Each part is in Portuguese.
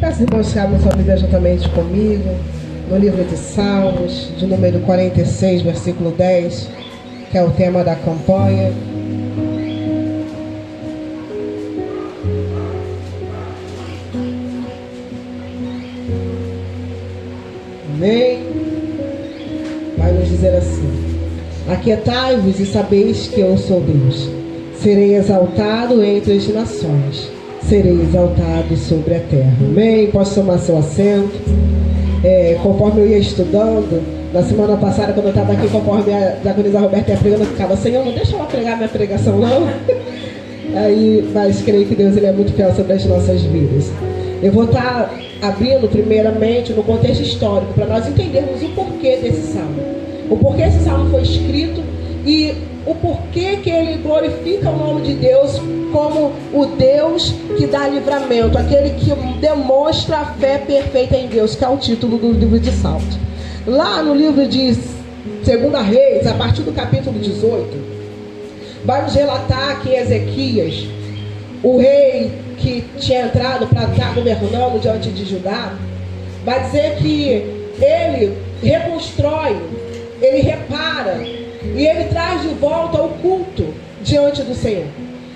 Peço irmãos que abram sua Bíblia juntamente comigo, no livro de Salmos, de número 46, versículo 10, que é o tema da campanha. Amém? Vai nos dizer assim: aquietai-vos e sabeis que eu sou Deus. Serei exaltado entre as nações, serei exaltado sobre a terra. Amém? Pode tomar seu assento. Conforme eu ia estudando, na semana passada, quando eu estava aqui, conforme a diaconisa Roberta ia pregando, eu ficava: Senhor, não deixa ela pregar minha pregação, não. Mas creio que Deus, Ele é muito fiel sobre as nossas vidas. Eu vou estar abrindo primeiramente no contexto histórico, para nós entendermos o porquê desse salmo. O porquê esse salmo foi escrito e o porquê que ele glorifica o nome de Deus como o Deus que dá livramento, aquele que demonstra a fé perfeita em Deus, que é o título do livro de Salmos. Lá no livro de 2 Reis, a partir do capítulo 18, vai nos relatar que Ezequias, o rei que tinha entrado para estar governando diante de Judá, vai dizer que ele reconstrói, ele repara e ele traz de volta o culto diante do Senhor.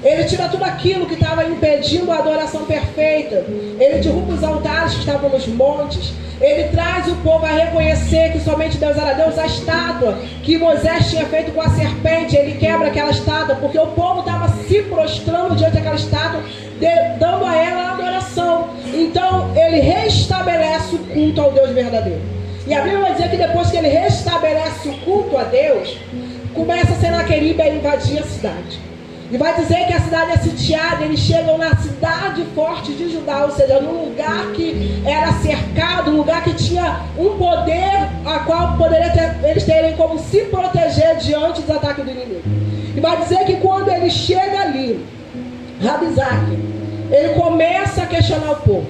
Ele tira tudo aquilo que estava impedindo a adoração perfeita. Ele derruba os altares que estavam nos montes. Ele traz o povo a reconhecer que somente Deus era Deus. A estátua que Moisés tinha feito com a serpente, ele quebra aquela estátua, porque o povo estava se prostrando diante daquela estátua, dando a ela a adoração. Então ele restabelece o culto ao Deus verdadeiro. E a Bíblia vai dizer que depois que ele restabelece o culto a Deus, começa Senaqueribe a invadir a cidade. E vai dizer que a cidade é sitiada. Eles chegam na cidade forte de Judá, ou seja, num lugar que era cercado, um lugar que tinha um poder a qual poderia eles terem como se proteger diante dos ataques do inimigo. E vai dizer que quando ele chega ali, Rabzaque, ele começa a questionar o povo.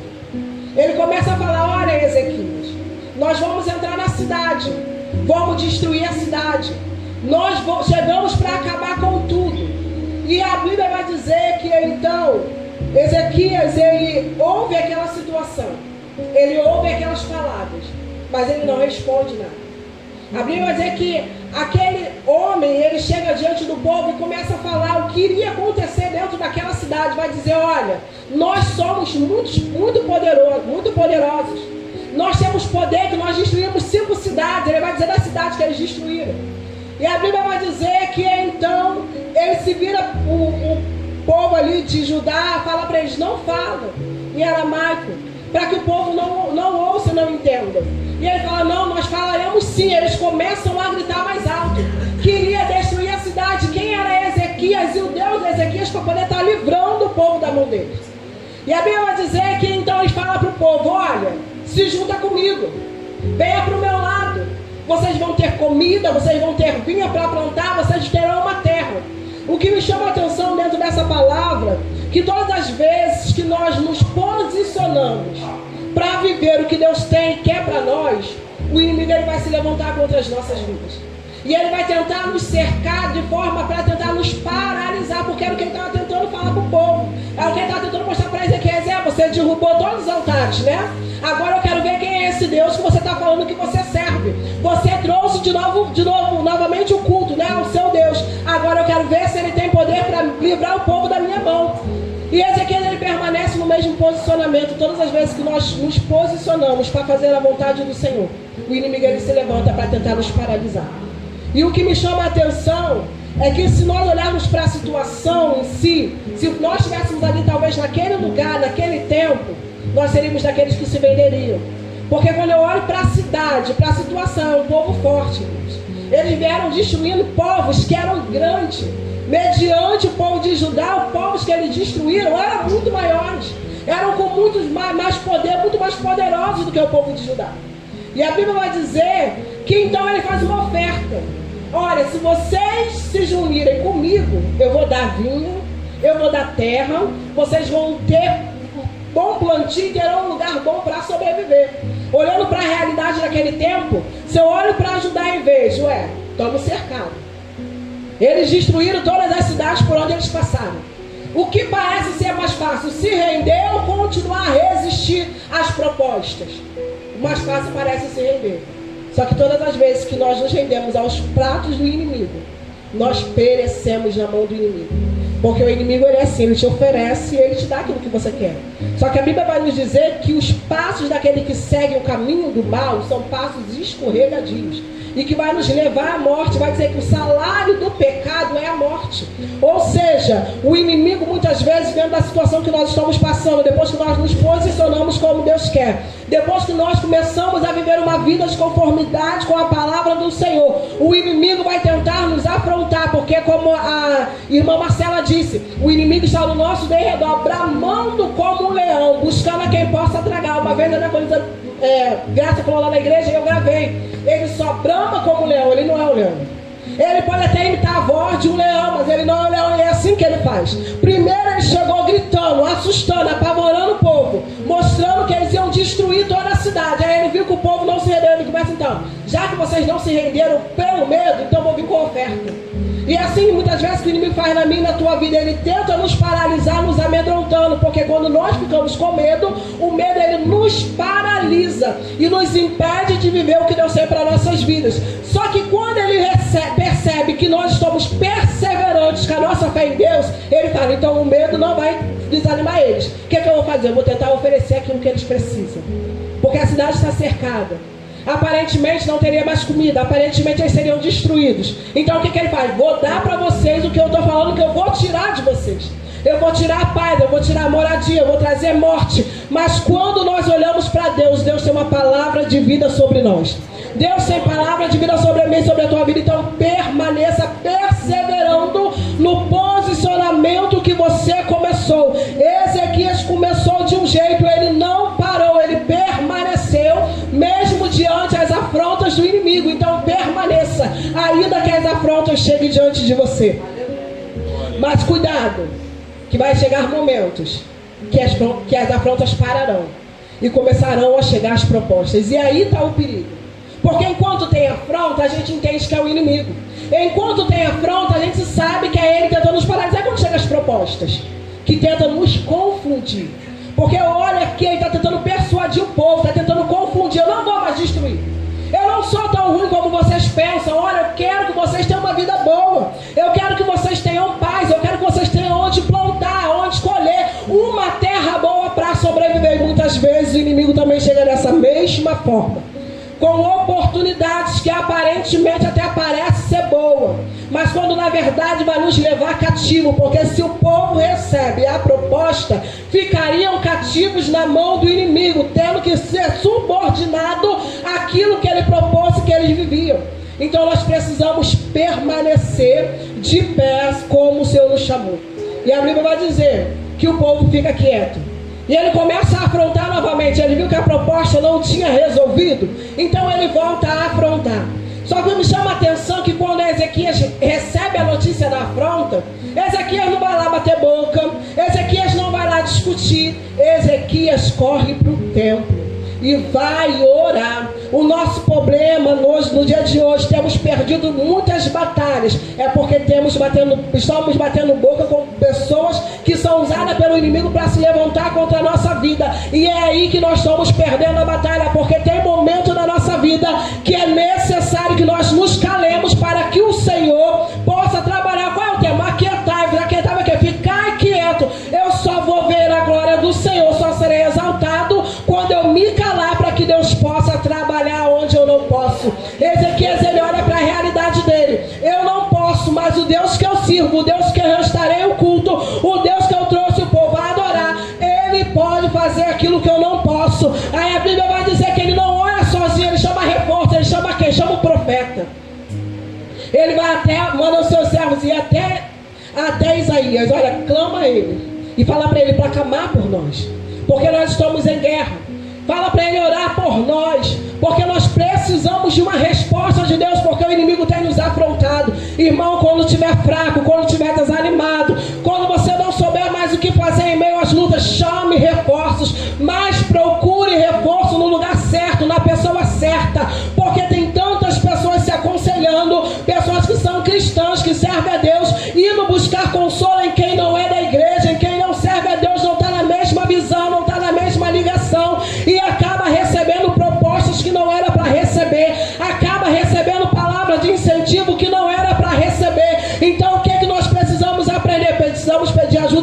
Ele começa a falar: olha, Ezequias, nós vamos entrar na cidade, vamos destruir a cidade, nós chegamos para acabar com tudo. E a Bíblia vai dizer que então Ezequias, ele ouve aquela situação, ele ouve aquelas palavras, mas ele não responde nada. A Bíblia vai dizer que aquele homem, ele chega diante do povo e começa a falar o que iria acontecer dentro daquela cidade. Vai dizer: olha, nós somos muito poderosos. Nós temos poder que nós destruímos 5 cidades. Ele vai dizer das cidades que eles destruíram. E a Bíblia vai dizer que então ele se vira, o povo ali de Judá fala para eles: não falam em aramaico, para que o povo não ouça e não entenda. E ele fala: não, nós falaremos sim. Eles começam a gritar mais alto, queria destruir a cidade. Quem era Ezequias e o Deus de Ezequias para poder estar livrando o povo da mão deles. E a Bíblia vai dizer que então eles falam para o povo: olha, se junta comigo, venha para o meu lado. Vocês vão ter comida, vocês vão ter vinha para plantar, vocês terão uma terra. O que me chama a atenção dentro dessa palavra, que todas as vezes que nós nos posicionamos para viver o que Deus tem e quer para nós, o inimigo ele vai se levantar contra as nossas vidas. E ele vai tentar nos cercar de forma para tentar nos paralisar, porque era o que ele estava tentando falar para o povo. É o que ele estava tentando mostrar para Ezequias: você derrubou todos os altares, né? Agora eu quero ver quem é esse Deus que você está falando que você serve. Você trouxe novamente o culto, né, ao seu Deus. Agora eu quero ver se ele tem poder para livrar o povo da minha mão. E Ezequiel, ele permanece no mesmo posicionamento. Todas as vezes que nós nos posicionamos para fazer a vontade do Senhor, o inimigo ele se levanta para tentar nos paralisar. E o que me chama a atenção é que se nós olharmos para a situação em si, se nós estivéssemos ali talvez naquele lugar, naquele tempo, nós seríamos daqueles que se venderiam. Porque quando eu olho para a cidade, para a situação, um povo forte, eles vieram destruindo povos que eram grandes. Mediante o povo de Judá, os povos que eles destruíram eram muito maiores, eram com muito mais poder, muito mais poderosos do que o povo de Judá. E a Bíblia vai dizer que então ele faz uma oferta: olha, se vocês se unirem comigo, eu vou dar vinho, eu vou dar terra, vocês vão ter bom plantio e terão um lugar bom para sobreviver. Olhando para a realidade daquele tempo, se eu olho para Judá e vejo, estamos cercados. Eles destruíram todas as cidades por onde eles passaram. O que parece ser mais fácil? Se render ou continuar a resistir às propostas, o mais fácil parece se render. Só que todas as vezes que nós nos rendemos aos pratos do inimigo, nós perecemos na mão do inimigo. Porque o inimigo, ele é assim, ele te oferece e ele te dá aquilo que você quer. Só que a Bíblia vai nos dizer que os passos daquele que segue o caminho do mal são passos escorregadios. E que vai nos levar à morte, vai dizer que o salário do pecado é a morte. Ou seja, o inimigo muitas vezes, dentro da situação que nós estamos passando, depois que nós nos posicionamos como Deus quer, depois que nós começamos a viver uma vida de conformidade com a palavra do Senhor, o inimigo vai tentar nos afrontar, porque como a irmã Marcela disse, o inimigo está no nosso derredor, bramando como um leão, buscando a quem possa tragar. Uma vez a coisa Graça falou lá na igreja e eu gravei. Ele só brama como um leão, ele não é um leão. Ele pode até imitar a voz de um leão, mas ele não é um leão, e é assim que ele faz. Primeiro ele chegou gritando, assustando, apavorando o povo, mostrando que eles iam destruir toda a cidade. Aí ele viu que o povo não se rendeu, ele começa então, já que vocês não se renderam pelo medo, então vou vir com oferta. E assim, muitas vezes, o inimigo faz na minha e na tua vida, ele tenta nos paralisar, nos amedrontando, porque quando nós ficamos com medo, o medo, ele nos paralisa e nos impede de viver o que Deus tem para nossas vidas. Só que quando ele percebe que nós estamos perseverantes com a nossa fé em Deus, ele fala, então o medo não vai desanimar eles. O que eu vou fazer? Eu vou tentar oferecer aquilo que eles precisam, porque a cidade está cercada. Aparentemente não teria mais comida, aparentemente eles seriam destruídos. Então o que ele faz? Vou dar para vocês o que eu estou falando, que eu vou tirar de vocês. Eu vou tirar a paz, eu vou tirar a moradia, eu vou trazer morte. Mas quando nós olhamos para Deus, Deus tem uma palavra de vida sobre nós. Deus tem palavra de vida sobre mim e sobre a tua vida. Então permaneça perseverando no posicionamento que você começou. Ezequias começou de um jeito, ele não parou, ele permaneceu mesmo diante as afrontas do inimigo. Então permaneça, ainda que as afrontas cheguem diante de você. Mas cuidado, que vai chegar momentos que as afrontas pararão e começarão a chegar as propostas. E aí está o perigo. Porque enquanto tem afronta, a gente entende que é o inimigo. Enquanto tem afronta, a gente sabe que é ele tentando nos paralisar. Quando chegam as propostas que tentam nos confundir. Porque olha aqui, ele está tentando persuadir o povo, está tentando confundir. Eu não vou mais destruir. Eu não sou tão ruim como vocês pensam. Olha, eu quero que vocês tenham uma vida boa. Eu quero que vocês tenham paz. Eu quero que vocês tenham onde plantar, onde colher. Uma terra boa para sobreviver. E muitas vezes o inimigo também chega dessa mesma forma, com oportunidades que aparentemente até parece ser boa, mas quando na verdade vai nos levar cativo, porque se o povo recebe a proposta, ficariam cativos na mão do inimigo, tendo que ser subordinado àquilo que ele propôs e que eles viviam. Então nós precisamos permanecer de pé como o Senhor nos chamou. E a Bíblia vai dizer que o povo fica quieto. E ele começa a afrontar novamente. Ele viu que a proposta não tinha resolvido, então ele volta a afrontar. Só que me chama a atenção que quando Ezequias recebe a notícia da afronta, Ezequias não vai lá bater boca, Ezequias não vai lá discutir, Ezequias corre para o templo e vai orar. O nosso problema no dia de hoje, temos perdido muitas batalhas, é porque estamos batendo boca com pessoas que são usadas pelo inimigo para se levantar contra a nossa vida. E é aí que nós estamos perdendo a batalha, porque tem momento na nossa vida que é necessário que nós nos calemos para que o Senhor possa trabalhar. Qual é o tema? Aquietai-vos. Aquietai-vos é ficar quieto. Eu só vou ver a glória do Senhor, só serei exaltado quando eu me calar, para que Deus possa trabalhar onde eu não posso. Ezequias, ele olha para a realidade dele. Eu não posso, mas o Deus que eu sirvo, o Deus que eu restarei o culto, o Deus que eu trouxe o povo a adorar, ele pode fazer aquilo que eu não posso. Aí a Bíblia vai dizer que ele não ora sozinho, ele chama reforço. Ele chama quem? Chama o profeta. Ele vai até, manda os seus servos ir até Isaías. Olha, clama a ele e fala para ele para clamar por nós, porque nós estamos em guerra. Fala para ele orar por nós, porque nós precisamos de uma resposta de Deus, porque o inimigo tem nos afrontado. Irmão, quando estiver fraco, quando estiver desanimado, quando você não souber mais o que fazer em meio às lutas, chame reforços, mas procure reforço no lugar certo, na pessoa certa, porque tem tantas pessoas se aconselhando, pessoas que são cristãs, que servem a Deus, indo buscar consolo em quem não é da igreja, em quem não serve a Deus, não está na mesma visão, não está na mesma ligação, e acaba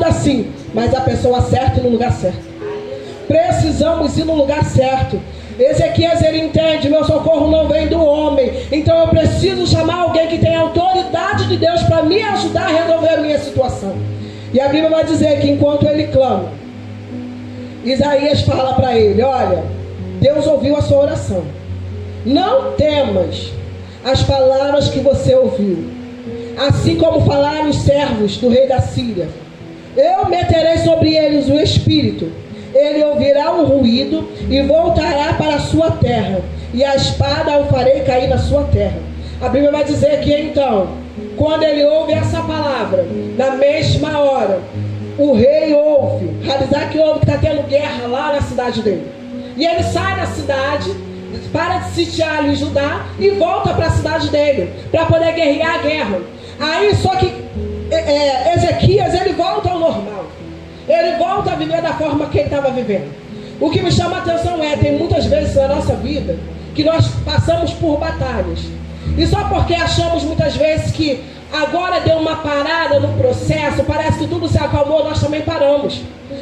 assim, mas a pessoa certa e no lugar certo. Precisamos ir no lugar certo. Ezequias, ele entende, meu socorro não vem do homem, então eu preciso chamar alguém que tem autoridade de Deus para me ajudar a resolver a minha situação. E a Bíblia vai dizer que enquanto ele clama, Isaías fala para ele: olha, Deus ouviu a sua oração, não temas as palavras que você ouviu, assim como falaram os servos do rei da Síria. Eu meterei sobre eles o espírito, ele ouvirá um ruído e voltará para a sua terra, e a espada o farei cair na sua terra. A Bíblia vai dizer que então, quando ele ouve essa palavra, na mesma hora, o rei ouve, Rabsaque ouve que está tendo guerra lá na cidade dele, e ele sai da cidade, para de sitiar ali Judá e volta para a cidade dele, para poder guerrear a guerra. Aí só que Ezequias, ele volta ao normal, ele volta a viver da forma que ele estava vivendo. O que me chama a atenção tem muitas vezes na nossa vida que nós passamos por batalhas, e só porque achamos muitas vezes que agora deu uma parada no processo, parece que tudo se acalmou, nós também paramos.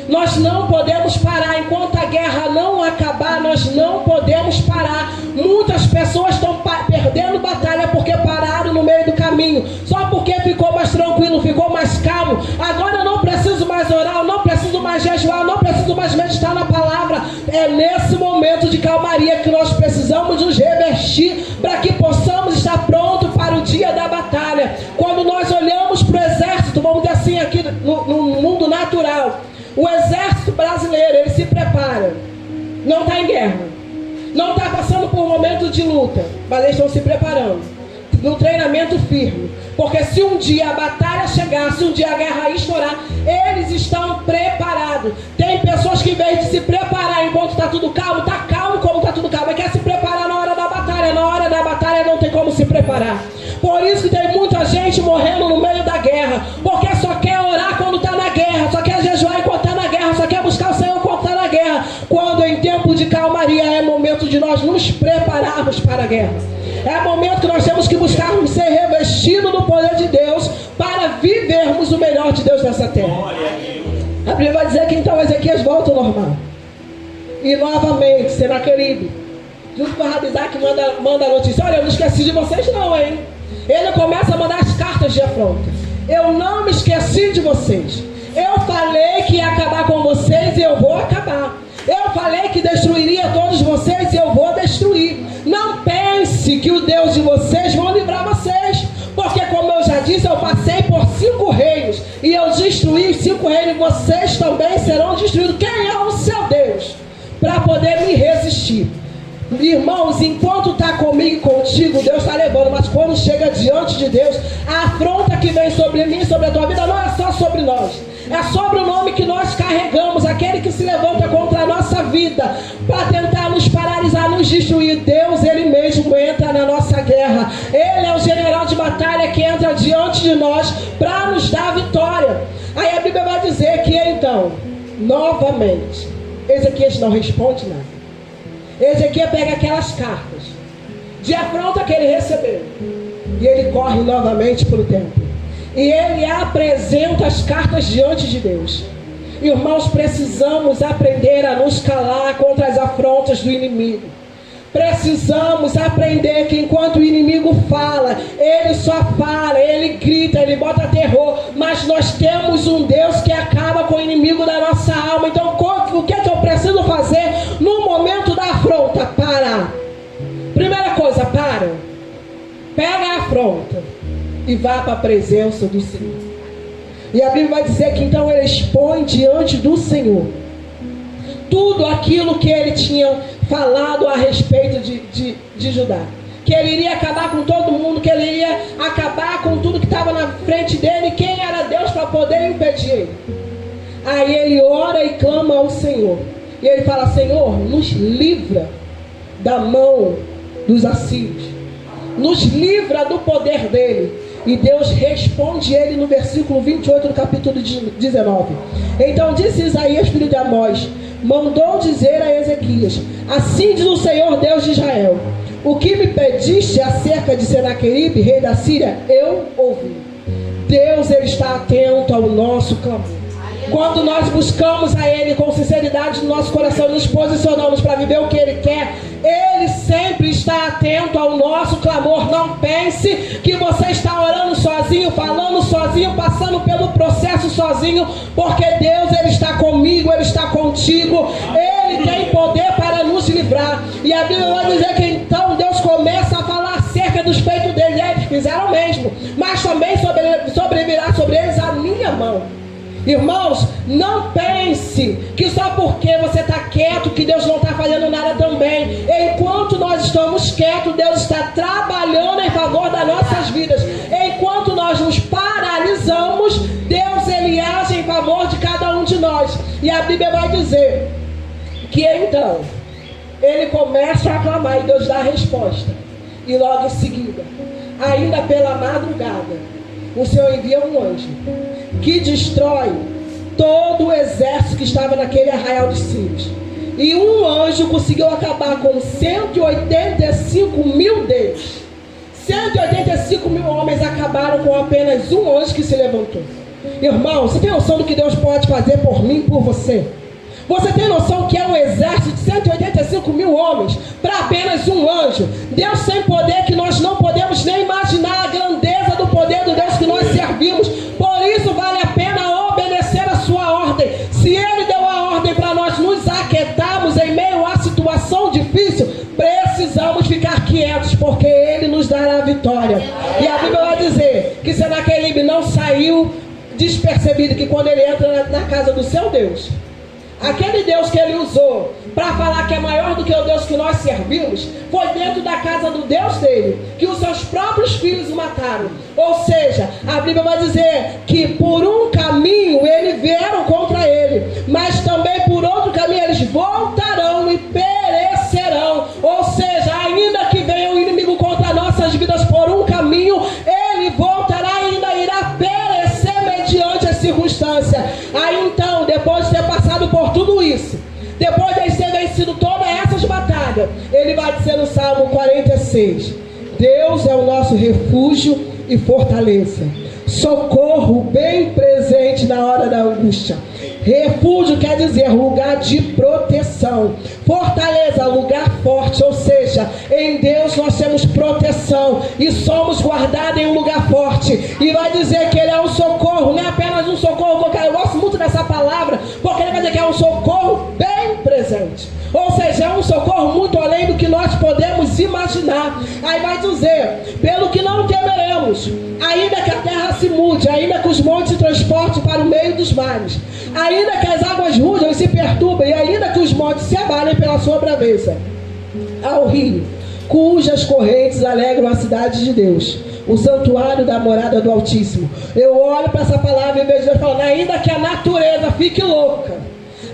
Nós não podemos parar, enquanto a guerra não acabar, nós não podemos parar. Muitas pessoas estão perdendo batalha porque pararam no meio do caminho, só porque ficou mais tranquilo, ficou mais calmo. Agora eu não preciso mais orar, eu não preciso mais jejuar, eu não preciso mais meditar na palavra. É nesse momento de calmaria que nós precisamos nos revestir, para que possamos estar prontos para o dia da batalha. Quando nós olhamos para o exército, vamos dizer assim, aqui no mundo natural, o exército brasileiro, ele se prepara, não está em guerra, não está passando por um momento de luta, mas eles estão se preparando, no treinamento firme, porque se um dia a batalha chegar, se um dia a guerra estourar, eles estão preparados. Tem pessoas que, em vez de se preparar enquanto está tudo calmo, está calmo como está tudo calmo, mas quer se preparar na hora da batalha. Na hora da batalha não tem como se preparar. Por isso que tem muita gente morrendo no meio da guerra, porque só quer orar quando está na guerra, só quer jejuar enquanto está na guerra, só quer buscar o Senhor enquanto está na guerra, quando em tempo de calmaria é momento de nós nos prepararmos para a guerra. É momento que nós temos que buscarmos ser revestidos do poder de Deus para vivermos o melhor de Deus nessa terra. A Bíblia vai dizer que então Ezequias volta ao normal. E novamente, Senaqueribe, junto com Rabsaque, manda a notícia: olha, eu não esqueci de vocês não, hein? Ele começa a mandar as cartas de afronta. Eu não me esqueci de vocês. Eu falei que ia acabar com vocês e eu vou acabar. Eu falei que destruiria todos vocês e eu vou destruir. Não pense que o Deus de vocês vai livrar vocês, porque como eu já disse, eu passei por 5 reinos e eu destruí os 5 reinos, e vocês também serão destruídos. Quem é o seu Deus para poder me resistir? Irmãos, enquanto está comigo e contigo, Deus está levando, mas quando chega diante de Deus, a afronta que vem sobre mim e sobre a tua vida não é só sobre nós, é sobre o nome que nós carregamos, aquele que se levanta contra a nossa vida para tentar nos paralisar, nos destruir. Deus, Ele mesmo entra na nossa guerra. Ele é o general de batalha que entra diante de nós para nos dar vitória. Aí a Bíblia vai dizer que então, novamente, Ezequias não responde nada. Ezequias pega aquelas cartas de afronta que ele recebeu e ele corre novamente para o templo e ele apresenta as cartas diante de Deus. Irmãos, precisamos aprender a nos calar contra as afrontas do inimigo. Precisamos aprender que enquanto o inimigo fala, ele só fala, ele grita, ele bota terror, mas nós temos um Deus que acaba com o inimigo da nossa alma. Então o que é que eu preciso fazer no momento da afronta? Parar. Primeira coisa, para, pega a afronta e vá para a presença do Senhor. E a Bíblia vai dizer que então ele expõe diante do Senhor tudo aquilo que ele tinha falado a respeito de Judá, que ele iria acabar com todo mundo, que ele iria acabar com tudo que estava na frente dele, quem era Deus para poder impedir ele. Aí ele ora e clama ao Senhor, e ele fala: Senhor, nos livra da mão dos assírios, nos livra do poder dele. E Deus responde ele no versículo 28 do capítulo 19. Então disse Isaías, filho de Amós, mandou dizer a Ezequias: assim diz o Senhor Deus de Israel, o que me pediste acerca de Senaqueribe, rei da Síria, eu ouvi. Deus, ele está atento ao nosso clamor. Quando nós buscamos a Ele com sinceridade no nosso coração, nos posicionamos para viver o que Ele quer, Ele sempre está atento ao nosso clamor. Não pense que você está orando sozinho, falando sozinho, passando pelo processo sozinho, porque Deus, Ele está comigo, Ele está contigo, Ele tem poder para nos livrar. E a Bíblia vai dizer que então Deus começa a falar acerca dos feitos dele. Eles fizeram o mesmo, mas também sobrevirá sobre eles a minha mão. Irmãos, não pense que só porque você está quieto que Deus não está fazendo nada também. Enquanto nós estamos quietos, Deus está trabalhando em favor das nossas vidas. Enquanto nós nos paralisamos, Deus, Ele age em favor de cada um de nós. E a Bíblia vai dizer que então Ele começa a clamar e Deus dá a resposta. E logo em seguida, ainda pela madrugada, o Senhor envia um anjo que destrói todo o exército que estava naquele arraial de sírios. E um anjo conseguiu acabar com 185 mil deles. 185 mil homens acabaram com apenas um anjo que se levantou. Irmão, você tem noção do que Deus pode fazer por mim e por você? Você tem noção que é um exército de 185 mil homens para apenas um anjo? Deus tem poder que nós não podemos nem imaginar a grandeza do poder do Deus que nós servimos. Por isso vale a pena obedecer a sua ordem. Se Ele deu a ordem para nós nos aquietarmos em meio à situação difícil, precisamos ficar quietos, porque Ele nos dará a vitória. E a Bíblia vai dizer que Senaqueribe não saiu despercebido, que quando ele entra na casa do seu Deus, aquele Deus que ele usou para falar que é maior do que o Deus que nós servimos, foi dentro da casa do Deus dele, que os seus próprios filhos o mataram. Ou seja, a Bíblia vai dizer que por um caminho eles vieram contra ele, mas também por outro caminho eles voltarão e perecerão. Ou seja, ainda que venha o inimigo contra nossas vidas por um caminho, ele voltará e ainda irá perecer mediante a circunstância. Aí então, depois de ter passado por tudo isso, depois de ter vencido todas essas batalhas, ele vai dizer no Salmo 46: Deus é o nosso refúgio e fortaleza, socorro bem presente na hora da angústia. Refúgio quer dizer lugar de proteção. Fortaleza, lugar forte. Ou seja, em Deus nós temos proteção e somos guardados em um lugar forte. E vai dizer que Ele é um socorro, não é apenas um socorro. Eu gosto muito dessa palavra, porque Ele vai dizer que é um socorro bem presente. Ou seja, é um socorro muito além do que nós podemos imaginar. Aí vai dizer: pelo que não temeremos, ainda que a terra se mude, ainda que os montes se transportem para o meio dos mares, ainda que as águas rujam e se perturbem, e ainda que os montes se abalem pela sua braveza. Ao rio, cujas correntes alegram a cidade de Deus, o santuário da morada do Altíssimo. Eu olho para essa palavra e vejo Deus falando: ainda que a natureza fique louca,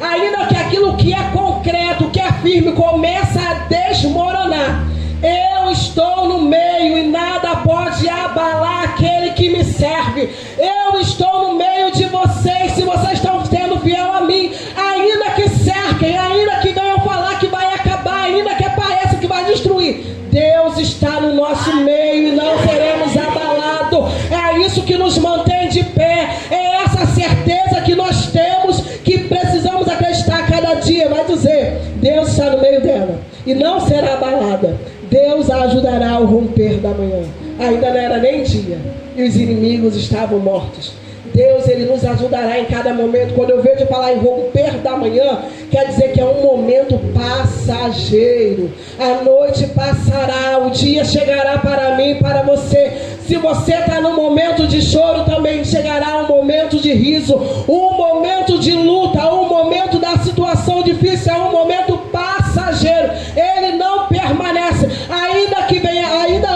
ainda que aquilo que é concreto, que é firme, começa a desmoronar, eu estou no meio e nada pode abalar aquele que me serve. Eu estou no meio de vocês, se vocês estão sendo fiel a mim, ainda que cerquem, ainda que venham falar que vai acabar, ainda que pareça que vai destruir, Deus está no nosso meio e não seremos abalados. É isso que nos mantém de pé, é essa certeza que nós temos, que precisamos acreditar cada dia. Vai dizer: Deus está no meio dela e não será abalada. Deus a ajudará ao romper da manhã. Ainda não era nem dia e os inimigos estavam mortos. Deus, Ele nos ajudará em cada momento. Quando eu vejo falar em romper da manhã, quer dizer que é um momento passageiro. A noite passará, o dia chegará para mim e para você. Se você está num momento de choro, também chegará um momento de riso, um momento de luta, um momento da situação difícil, é um momento passageiro. Ele não permanece, ainda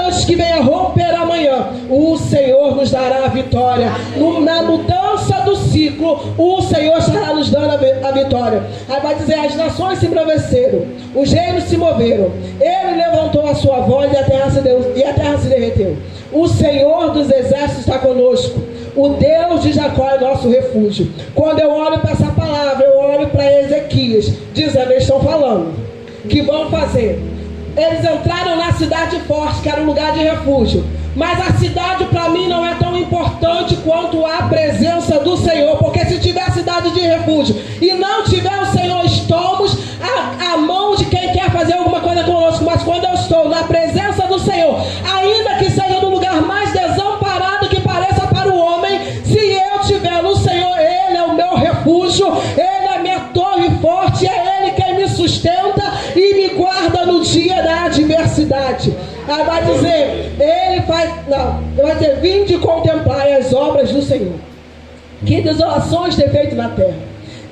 antes que venha romper amanhã, o Senhor nos dará a vitória. Na mudança do ciclo, o Senhor estará nos dando a vitória. Aí vai dizer: as nações se embraveceram, os reinos se moveram, Ele levantou a sua voz e a terra se derreteu. O Senhor dos exércitos está conosco, o Deus de Jacó é nosso refúgio. Quando eu olho para essa palavra, eu olho para Ezequias, dizendo: eles estão falando que vão fazer. Eles entraram na cidade forte, que era um lugar de refúgio, Mas a cidade para mim não é tão importante quanto a presença do Senhor. Porque se tiver a cidade de refúgio e não tiver o Senhor, estamos à mão de quem quer fazer alguma coisa conosco. Mas quando eu estou na presença do Senhor, ainda que seja no lugar mais desamparado que pareça para o homem, se eu estiver no Senhor, Ele é o meu refúgio, Ele é a minha torre forte, é Ele quem me sustenta e me guarda no dia da adversidade. Aí vai dizer, vai dizer, vinde contemplar as obras do Senhor, que desolações tem feito na terra.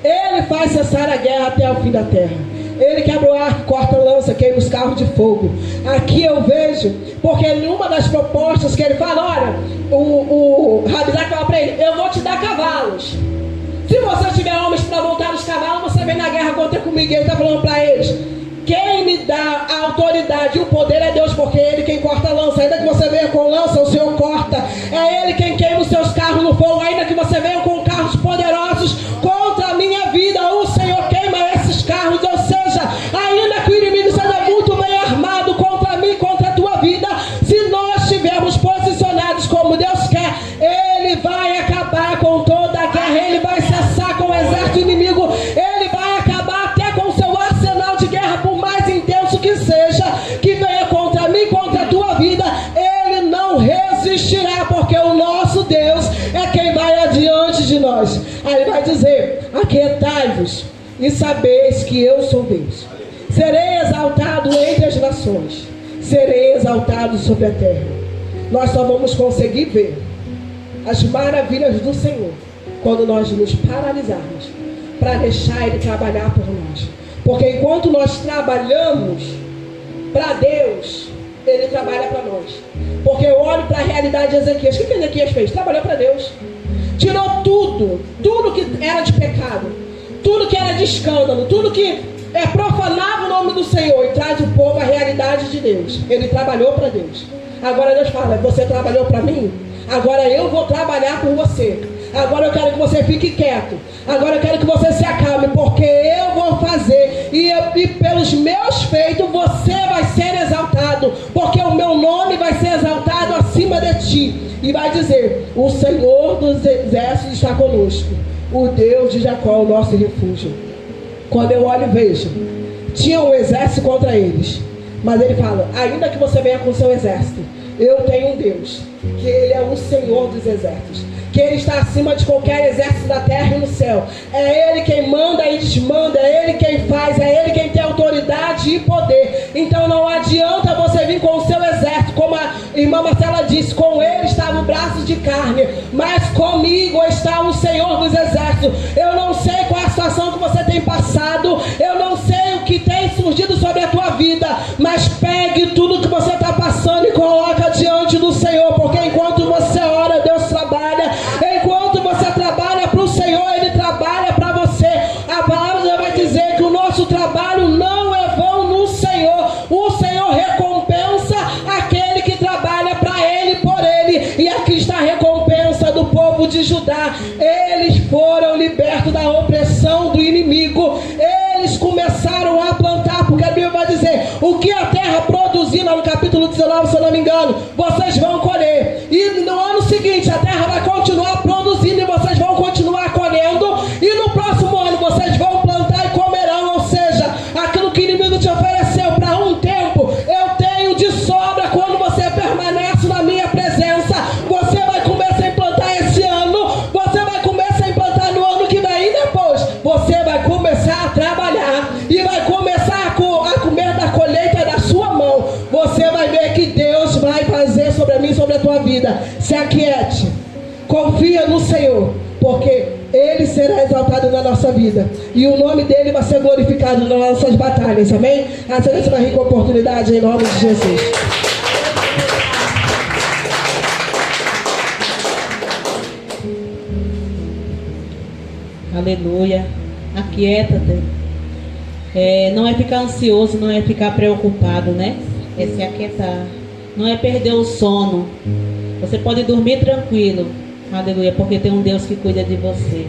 Ele faz cessar a guerra até o fim da terra. Ele quebra o arco, corta a lança, queima os carros de fogo. Aqui eu vejo, porque numa das propostas que ele fala, olha, o Rabizak fala para ele, eu vou te dar cavalos. Se você tiver homens para montar os cavalos, você vem na guerra contra comigo. E ele está falando para eles, quem me dá a autoridade e o poder é Deus, porque é Ele quem corta a lança. Ainda que você venha com lança, o Senhor corta. É Ele quem queima os seus carros no fogo. Ainda que você venha com carros poderosos contra a minha vida, o Senhor queima esses carros. Ou seja, ainda que o inimigo seja muito bem armado contra mim, contra a tua vida, se nós estivermos posicionados como Deus quer, Ele vai acabar com toda a guerra. Ele vai cessar com o exército inimigo. Ele vai acabar até com o seu arsenal de guerra, por mais intenso que seja, que venha contra mim, contra a tua vida. Ele não resistirá, porque o nosso Deus é quem vai adiante de nós. Aí ele vai dizer, aquietai-vos e sabeis que eu sou Deus. Serei exaltado entre as nações, serei exaltado sobre a terra. Nós só vamos conseguir ver as maravilhas do Senhor quando nós nos paralisarmos para deixar Ele trabalhar por nós. Porque enquanto nós trabalhamos para Deus, Ele trabalha para nós. Porque eu olho para a realidade de Ezequias. O que Ezequias fez? Trabalhou para Deus. Tirou tudo que era de pecado, tudo que era de escândalo, tudo que profanava o nome do Senhor, e traz o povo à realidade de Deus. Ele trabalhou para Deus. Agora Deus fala, você trabalhou para mim? Agora eu vou trabalhar por você. Agora eu quero que você fique quieto. Agora eu quero que você se acalme, porque eu vou fazer. E pelos meus feitos você vai ser exaltado, porque o meu nome vai ser exaltado acima de ti. E vai dizer, o Senhor dos exércitos está conosco, o Deus de Jacó, o nosso refúgio. Quando eu olho e vejo, tinha um exército contra eles, mas ele fala, ainda que você venha com o seu exército, eu tenho um Deus, que Ele é o Senhor dos exércitos, que Ele está acima de qualquer exército da terra e no céu. É Ele quem manda e desmanda, é Ele quem faz, é Ele quem tem autoridade e poder. Então não adianta você vir com o seu exército, como a irmã Marcela disse, com ele estava o braço de carne, mas comigo está o Senhor dos exércitos. Eu não sei qual é a situação que você tem passado, eu não sei o que tem surgido sobre a tua vida, mas pegue tudo que você está passando e coloca diante do Senhor, porque enquanto você ora, Deus trabalha. Enquanto você trabalha para o Senhor, Ele trabalha para você. A palavra vai dizer que o nosso trabalho não é vão no Senhor. O Senhor recompensa aquele que trabalha para Ele, por Ele. E aqui está a recompensa do povo de Judá. Eles foram libertos da opressão do inimigo. Eles começaram a plantar, porque a Bíblia vai dizer, o que a terra produzir, no capítulo 19, se eu não me engano, vocês vão colher. E no ano seguinte a terra vai continuar produzindo e vocês vão continuar colhendo. E no próximo ano vocês vão plantar e comerão. Ou seja, aquilo que o inimigo te ofereceu para um tempo, eu tenho de sobra. Quando você permanece na minha presença, você vai começar a implantar esse ano, você vai começar a implantar no ano que vem, e depois você vai começar a trabalhar e vai começar a comer da colheita da sua mão. Você vai ver que Deus vai fazer sobre mim, sobre a tua vida. Se aquiete, confia no Senhor, porque Ele será exaltado na nossa vida e o nome dEle vai ser glorificado nas nossas batalhas, amém? Essa é uma rica oportunidade em nome de Jesus. Aleluia. Aquieta-te. Não é ficar ansioso, não é ficar preocupado, né? É se aquietar. Não é perder o sono. Você pode dormir tranquilo. Aleluia, porque tem um Deus que cuida de você.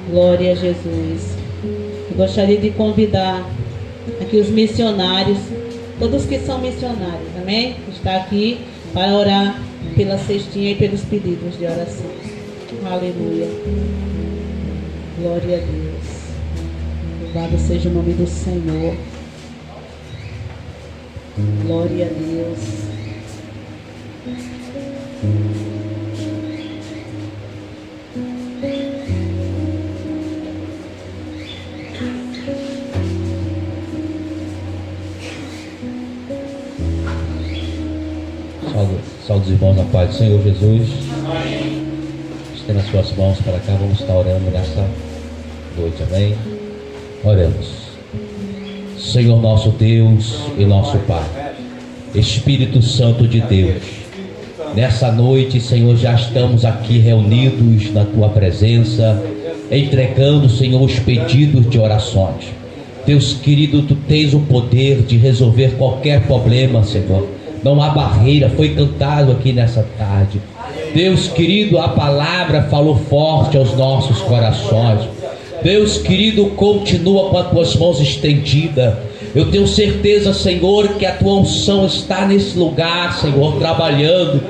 Glória a Jesus. Eu gostaria de convidar aqui os missionários, todos que são missionários, amém? Está aqui para orar pela cestinha e pelos pedidos de oração. Aleluia. Glória a Deus. Louvado seja o nome do Senhor. Glória a Deus. Saúde os irmãos na paz do Senhor Jesus. Estenda as suas mãos para cá, vamos estar orando nessa noite, amém? Oremos. Senhor nosso Deus e nosso Pai, Espírito Santo de Deus, nessa noite, Senhor, já estamos aqui reunidos na Tua presença, entregando, Senhor, os pedidos de orações. Deus querido, Tu tens o poder de resolver qualquer problema, Senhor. Não há barreira, foi cantado aqui nessa tarde. Deus querido, a palavra falou forte aos nossos corações. Deus querido, continua com as tuas mãos estendidas. Eu tenho certeza, Senhor, que a tua unção está nesse lugar, Senhor, trabalhando.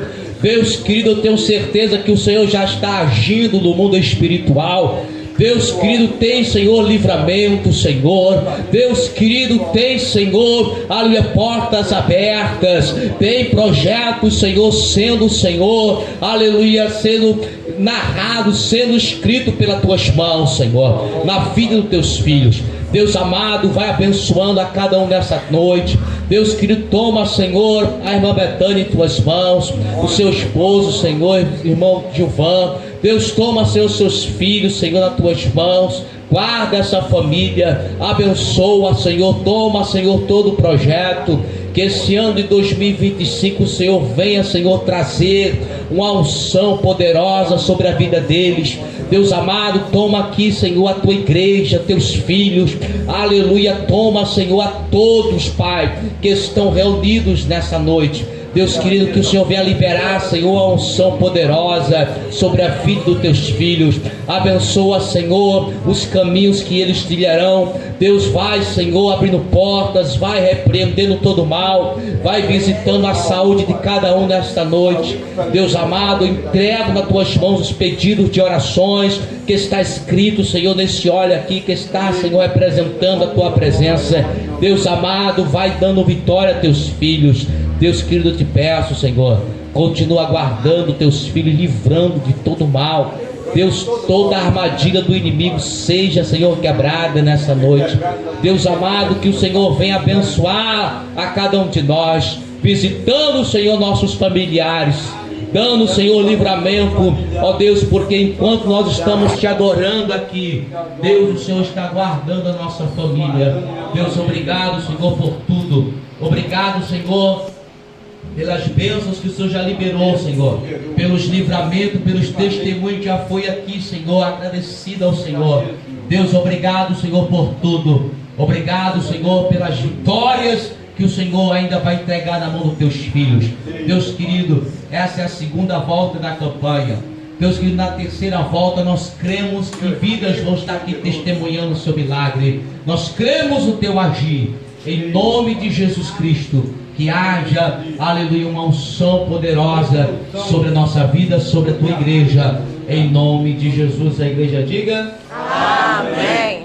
Deus querido, eu tenho certeza que o Senhor já está agindo no mundo espiritual. Deus querido, tem, Senhor, livramento, Senhor. Deus querido, tem, Senhor, aleluia, portas abertas. Tem projetos, Senhor, Senhor, aleluia, sendo narrado, sendo escrito pelas tuas mãos, Senhor, na vida dos teus filhos. Deus amado, vai abençoando a cada um nessa noite. Deus querido, toma, Senhor, a irmã Betânia em tuas mãos, o seu esposo, Senhor, irmão Gilvan. Deus, toma, Senhor, seus filhos, Senhor, nas tuas mãos. Guarda essa família, abençoa, Senhor. Toma, Senhor, todo o projeto. Que esse ano de 2025 o Senhor venha, Senhor, trazer uma unção poderosa sobre a vida deles. Deus amado, toma aqui, Senhor, a tua igreja, teus filhos, aleluia. Toma, Senhor, a todos, Pai, que estão reunidos nessa noite. Deus querido, que o Senhor venha liberar, Senhor, a unção poderosa sobre a vida dos teus filhos. Abençoa, Senhor, os caminhos que eles trilharão. Deus, vai, Senhor, abrindo portas, vai repreendendo todo o mal, vai visitando a saúde de cada um nesta noite. Deus amado, entrego nas tuas mãos os pedidos de orações que está escrito, Senhor, nesse óleo aqui que está, Senhor, representando a tua presença. Deus amado, vai dando vitória a teus filhos. Deus querido, eu te peço, Senhor, continua guardando teus filhos, livrando de todo mal. Deus, toda a armadilha do inimigo seja, Senhor, quebrada nessa noite. Deus amado, que o Senhor venha abençoar a cada um de nós, visitando, Senhor, nossos familiares, dando, Senhor, livramento, ó Deus, porque enquanto nós estamos te adorando aqui, Deus, o Senhor está guardando a nossa família. Deus, obrigado, Senhor, por tudo. Obrigado, Senhor, pelas bênçãos que o Senhor já liberou, Senhor, pelos livramentos, pelos testemunhos que já foi aqui, Senhor, agradecido ao Senhor. Deus, obrigado, Senhor, por tudo. Obrigado, Senhor, pelas vitórias que o Senhor ainda vai entregar na mão dos teus filhos. Deus querido, essa é a segunda volta da campanha. Deus querido, na terceira volta nós cremos que vidas vão estar aqui testemunhando o seu milagre. Nós cremos no teu agir, em nome de Jesus Cristo. Que haja, aleluia, uma unção poderosa sobre a nossa vida, sobre a tua igreja, em nome de Jesus. A igreja diga amém.